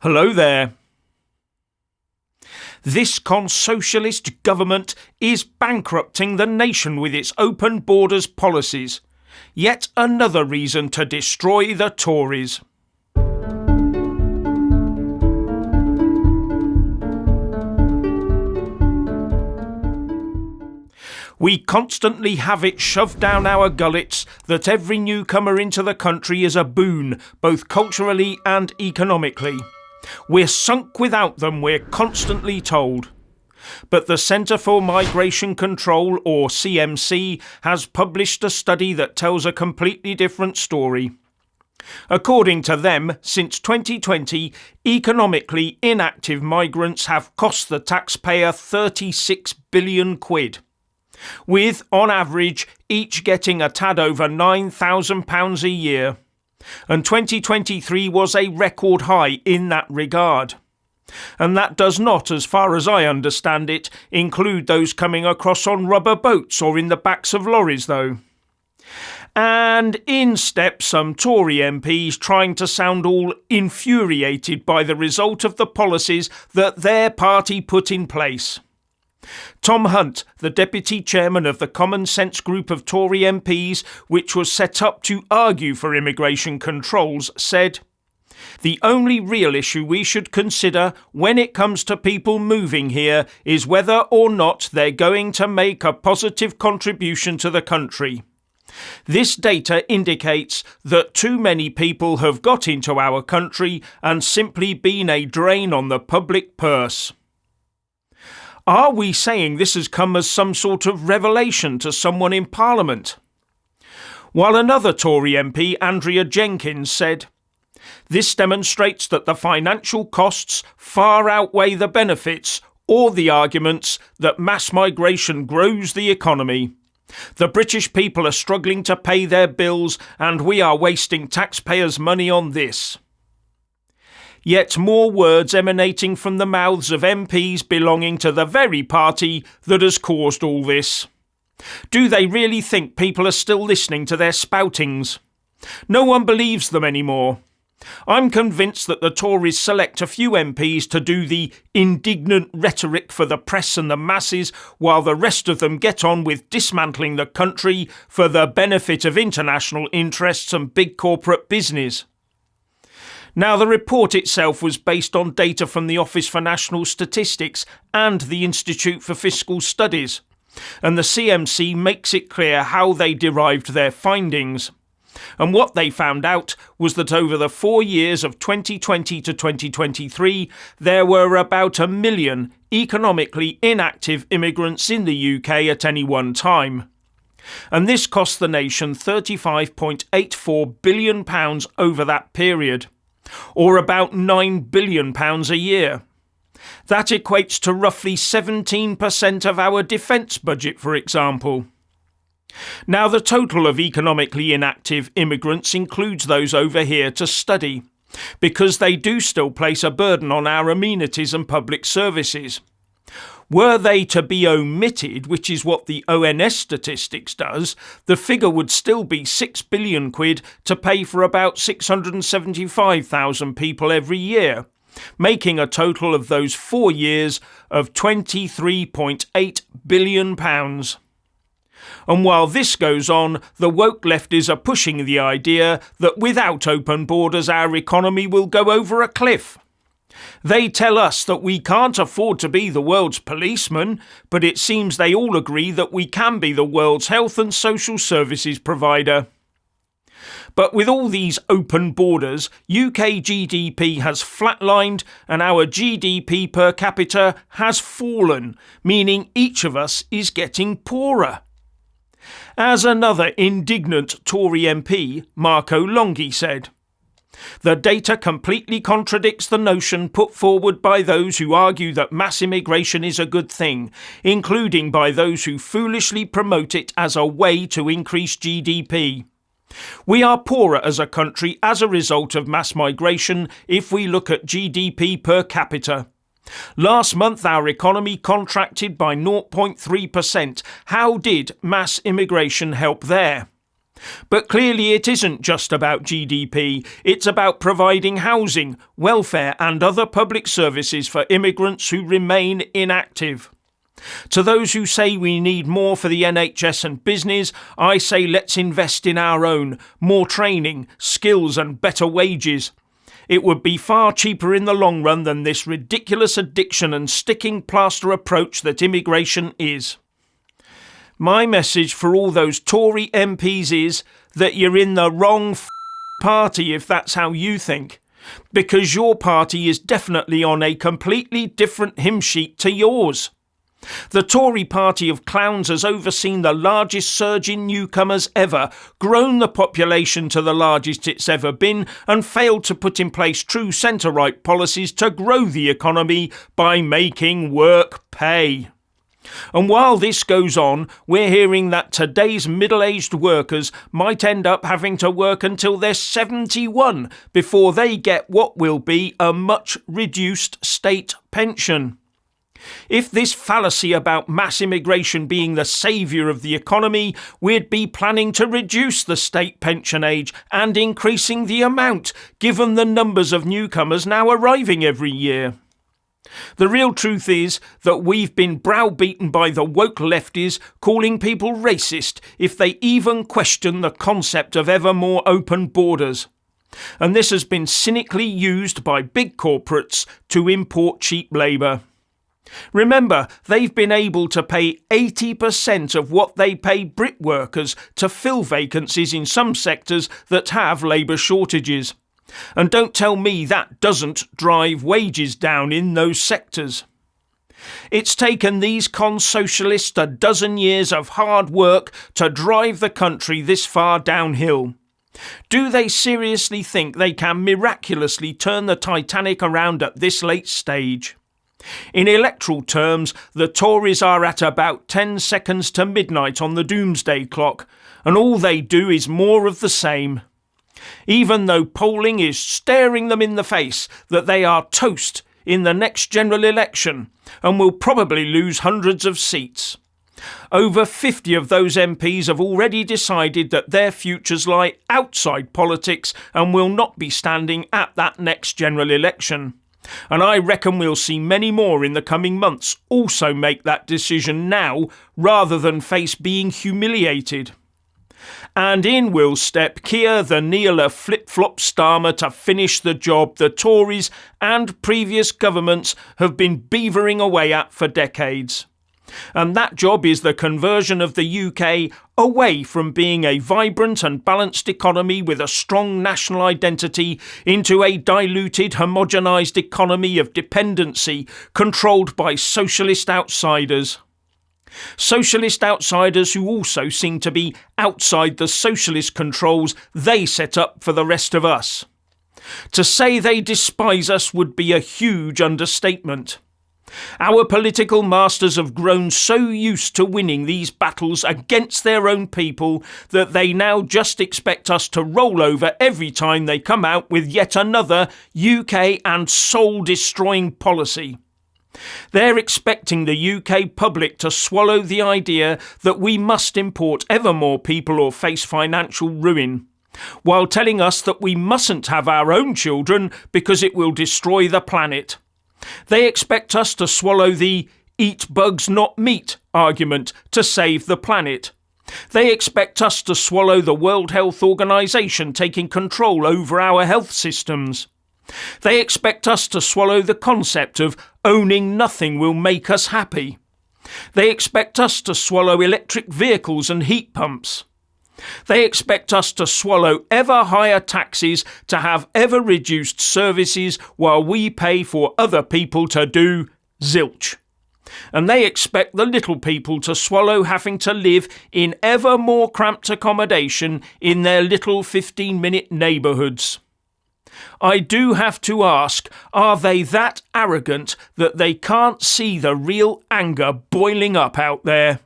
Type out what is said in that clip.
Hello there. This con-socialist government is bankrupting the nation with its open borders policies. Yet another reason to destroy the Tories. We constantly have it shoved down our gullets that every newcomer into the country is a boon, both culturally and economically. We're sunk without them, we're constantly told. But the Centre for Migration Control, or CMC, has published a study that tells a completely different story. According to them, since 2020, economically inactive migrants have cost the taxpayer £36 billion. With, on average, each getting a tad over £9,000 a year. And 2023 was a record high in that regard. And that does not, as far as I understand it, include those coming across on rubber boats or in the backs of lorries, though. And in step some Tory MPs trying to sound all infuriated by the result of the policies that their party put in place. Tom Hunt, the deputy chairman of the Common Sense group of Tory MPs, which was set up to argue for immigration controls, said, "The only real issue we should consider when it comes to people moving here is whether or not they're going to make a positive contribution to the country. This data indicates that too many people have got into our country and simply been a drain on the public purse." Are we saying this has come as some sort of revelation to someone in Parliament? While another Tory MP, Andrea Jenkins, said, "This demonstrates that the financial costs far outweigh the benefits or the arguments that mass migration grows the economy. The British people are struggling to pay their bills and we are wasting taxpayers' money on this." Yet more words emanating from the mouths of MPs belonging to the very party that has caused all this. Do they really think people are still listening to their spoutings? No one believes them anymore. I'm convinced that the Tories select a few MPs to do the indignant rhetoric for the press and the masses, while the rest of them get on with dismantling the country for the benefit of international interests and big corporate business. Now, the report itself was based on data from the Office for National Statistics and the Institute for Fiscal Studies, and the CMC makes it clear how they derived their findings. And what they found out was that over the 4 years of 2020 to 2023, there were about 1 million economically inactive immigrants in the UK at any one time. And this cost the nation £35.84 billion over that period, or about £9 billion a year. That equates to roughly 17% of our defence budget, for example. Now, the total of economically inactive immigrants includes those over here to study, because they do still place a burden on our amenities and public services. Were they to be omitted, which is what the ONS statistics does, the figure would still be £6 billion to pay for about 675,000 people every year, making a total of those 4 years of £23.8 billion. And while this goes on, the woke lefties are pushing the idea that without open borders our economy will go over a cliff. They tell us that we can't afford to be the world's policeman, but it seems they all agree that we can be the world's health and social services provider. But with all these open borders, UK GDP has flatlined and our GDP per capita has fallen, meaning each of us is getting poorer. As another indignant Tory MP, Marco Longhi, said, "The data completely contradicts the notion put forward by those who argue that mass immigration is a good thing, including by those who foolishly promote it as a way to increase GDP. We are poorer as a country as a result of mass migration if we look at GDP per capita. Last month our economy contracted by 0.3%. How did mass immigration help there? But clearly it isn't just about GDP, it's about providing housing, welfare and other public services for immigrants who remain inactive. To those who say we need more for the NHS and business, I say let's invest in our own, more training, skills and better wages. It would be far cheaper in the long run than this ridiculous addiction and sticking plaster approach that immigration is. My message for all those Tory MPs is that you're in the wrong party if that's how you think, because your party is definitely on a completely different hymn sheet to yours. The Tory party of clowns has overseen the largest surge in newcomers ever, grown the population to the largest it's ever been, and failed to put in place true centre-right policies to grow the economy by making work pay. And while this goes on, we're hearing that today's middle-aged workers might end up having to work until they're 71 before they get what will be a much reduced state pension. If this fallacy about mass immigration being the saviour of the economy, we'd be planning to reduce the state pension age and increasing the amount, given the numbers of newcomers now arriving every year. The real truth is that we've been browbeaten by the woke lefties, calling people racist if they even question the concept of ever more open borders. And this has been cynically used by big corporates to import cheap labour. Remember, they've been able to pay 80% of what they pay Brit workers to fill vacancies in some sectors that have labour shortages. And don't tell me that doesn't drive wages down in those sectors. It's taken these con-socialists a dozen years of hard work to drive the country this far downhill. Do they seriously think they can miraculously turn the Titanic around at this late stage? In electoral terms, the Tories are at about 10 seconds to midnight on the doomsday clock, and all they do is more of the same. Even though polling is staring them in the face that they are toast in the next general election and will probably lose hundreds of seats. Over 50 of those MPs have already decided that their futures lie outside politics and will not be standing at that next general election. And I reckon we'll see many more in the coming months also make that decision now rather than face being humiliated. And in will step Keir the Neela flip-flop Starmer to finish the job the Tories and previous governments have been beavering away at for decades. And that job is the conversion of the UK away from being a vibrant and balanced economy with a strong national identity into a diluted, homogenised economy of dependency controlled by socialist outsiders. Socialist outsiders who also seem to be outside the socialist controls they set up for the rest of us. To say they despise us would be a huge understatement. Our political masters have grown so used to winning these battles against their own people that they now just expect us to roll over every time they come out with yet another UK and soul-destroying policy. They're expecting the UK public to swallow the idea that we must import ever more people or face financial ruin, while telling us that we mustn't have our own children because it will destroy the planet. They expect us to swallow the eat bugs not meat argument to save the planet. They expect us to swallow the World Health Organization taking control over our health systems. They expect us to swallow the concept of owning nothing will make us happy. They expect us to swallow electric vehicles and heat pumps. They expect us to swallow ever higher taxes to have ever reduced services while we pay for other people to do zilch. And they expect the little people to swallow having to live in ever more cramped accommodation in their little 15-minute neighbourhoods. I do have to ask, are they that arrogant that they can't see the real anger boiling up out there?